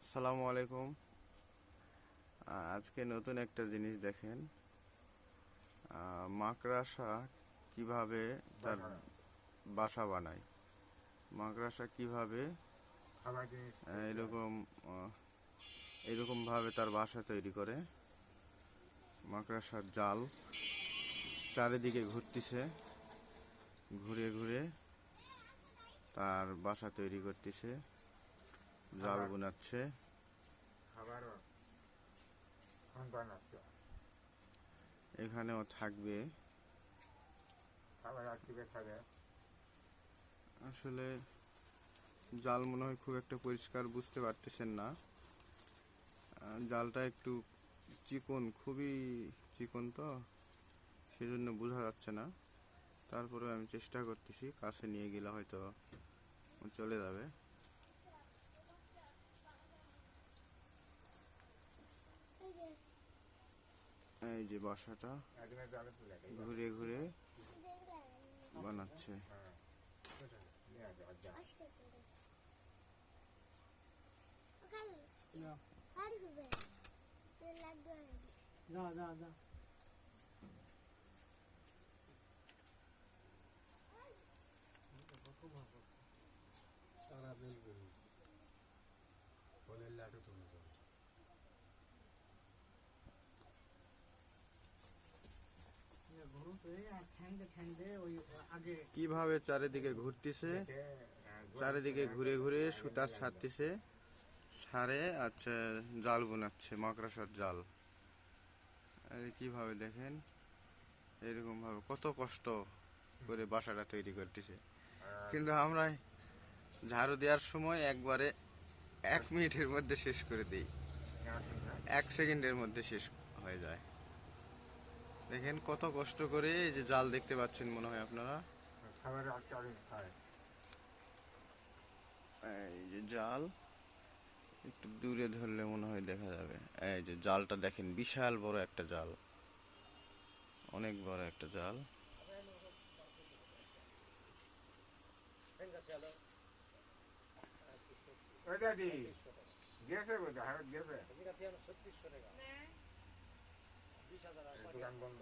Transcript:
আসসালামু আলাইকুম। আজকে নতুন একটা জিনিস দেখেন। মাকড়সা কিভাবে তার বাসা বানায়। মাকড়সা কিভাবে এরকম এরকম ভাবে তার বাসা তৈরি করে। মাকড়সার জাল চারিদিকে ঘুরতেছে, ঘুরে ঘুরে তার বাসা তৈরি করতেছে, জাল বুনাচ্ছে। এখানেও থাকবে। আসলে জাল মনে হয় খুব একটা পরিষ্কার বুঝতে পারতেছেন না। জালটা একটু চিকন, খুবই চিকন, তো সেজন্য বোঝা যাচ্ছে না। তারপরে আমি চেষ্টা করতেছি, কাছে নিয়ে গেলে হয়তো চলে যাবে। এই যে বাসাটা ঘুরে ঘুরে বানাচ্ছে। কিভাবে চারিদিকে ঘুরতেছে, চারিদিকে ঘুরে ঘুরে সুতা ছাড়তেছে, সারে আচ্ছা জাল বোনাচ্ছে, মাকড়সার জাল। আরে কিভাবে দেখেন, এরকম ভাবে কত কষ্ট করে বাসাটা তৈরি করতেছে। কিন্তু আমরা ঝাড়ু দেওয়ার সময় একবারে 1 মিনিটের মধ্যে শেষ করে দিই, 1 সেকেন্ডের মধ্যে শেষ হয়ে যায়। দেখেন কত কষ্ট করে। এই যে জাল দেখতে পাচ্ছেন মনে হয় আপনারা, এই যে জাল একটু দূরে ধরলে মনে হয় দেখা যাবে। এই যে জালটা দেখেন, বিশাল বড় একটা জাল, অনেক বড় একটা জাল। দোকান বন্ধ।